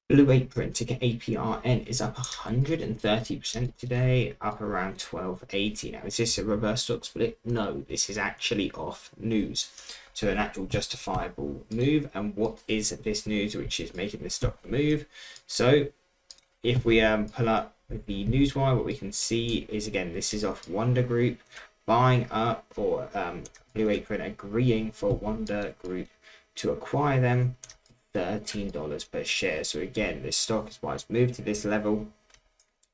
Blue Apron, ticker APRN, is up 130% today, up around 12.80. Now, is this a reverse stock split? No, this is actually off news. So an actual justifiable move. And what is this news which is making this stock move? So if we pull up the newswire, what we can see is, again, this is off Wonder Group buying up, or Blue Apron agreeing for Wonder Group to acquire them. $13 per share. So again, this stock is why it's moved to this level,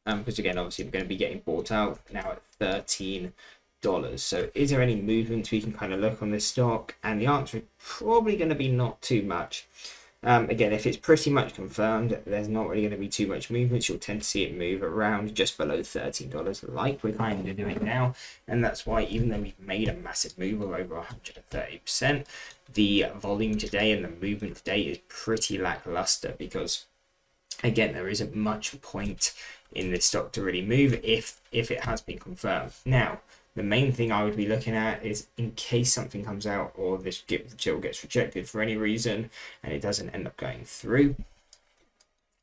because again, obviously we're going to be getting bought out now at $13. So is there any movement we can kind of look on this stock? And the answer is probably going to be not too much. Again, if it's pretty much confirmed, there's not really going to be too much movement. You'll tend to see it move around just below $13, like we're kind of doing now. And that's why, even though we've made a massive move of over 130%, the volume today and the movement today is pretty lackluster, because again, there isn't much point in this stock to really move if it has been confirmed. Now, the main thing I would be looking at is, in case something comes out or this deal gets rejected for any reason and it doesn't end up going through,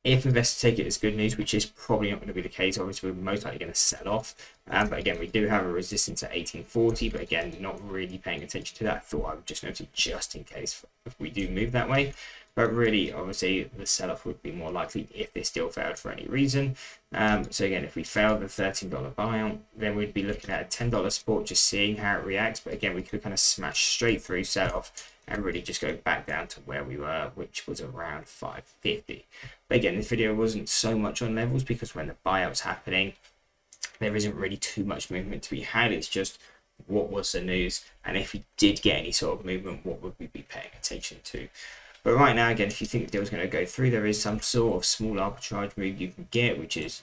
if investors take it as good news, which is probably not going to be the case, obviously we're most likely going to sell off. But again, we do have a resistance at 1840, but again, not really paying attention to that. I thought I would just note it just in case if we do move that way. But really, obviously, the sell-off would be more likely if this deal failed for any reason. So again, if we fail the $13 buyout, then we'd be looking at a $10 support, just seeing how it reacts. But again, we could kind of smash straight through sell-off and really just go back down to where we were, which was around 550. But again, this video wasn't so much on levels, because when the buyout's happening, there isn't really too much movement to be had. It's just, what was the news? And if we did get any sort of movement, what would we be paying attention to? But right now, again, if you think the deal's going to go through, there is some sort of small arbitrage move you can get, which is,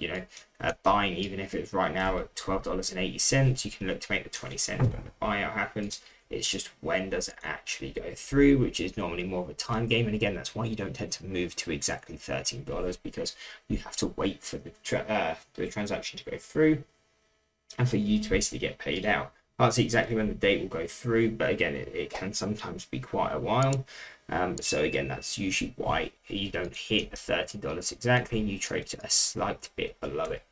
buying, even if it's right now at $12.80. You can look to make the 20 cents when the buyout happens. It's just, when does it actually go through, which is normally more of a time game. And again, that's why you don't tend to move to exactly $13, because you have to wait for the transaction to go through and for you to basically get paid out. Can't see exactly when the date will go through, but again, it can sometimes be quite a while. So again, that's usually why you don't hit the $13 exactly, and you trade a slight bit below it.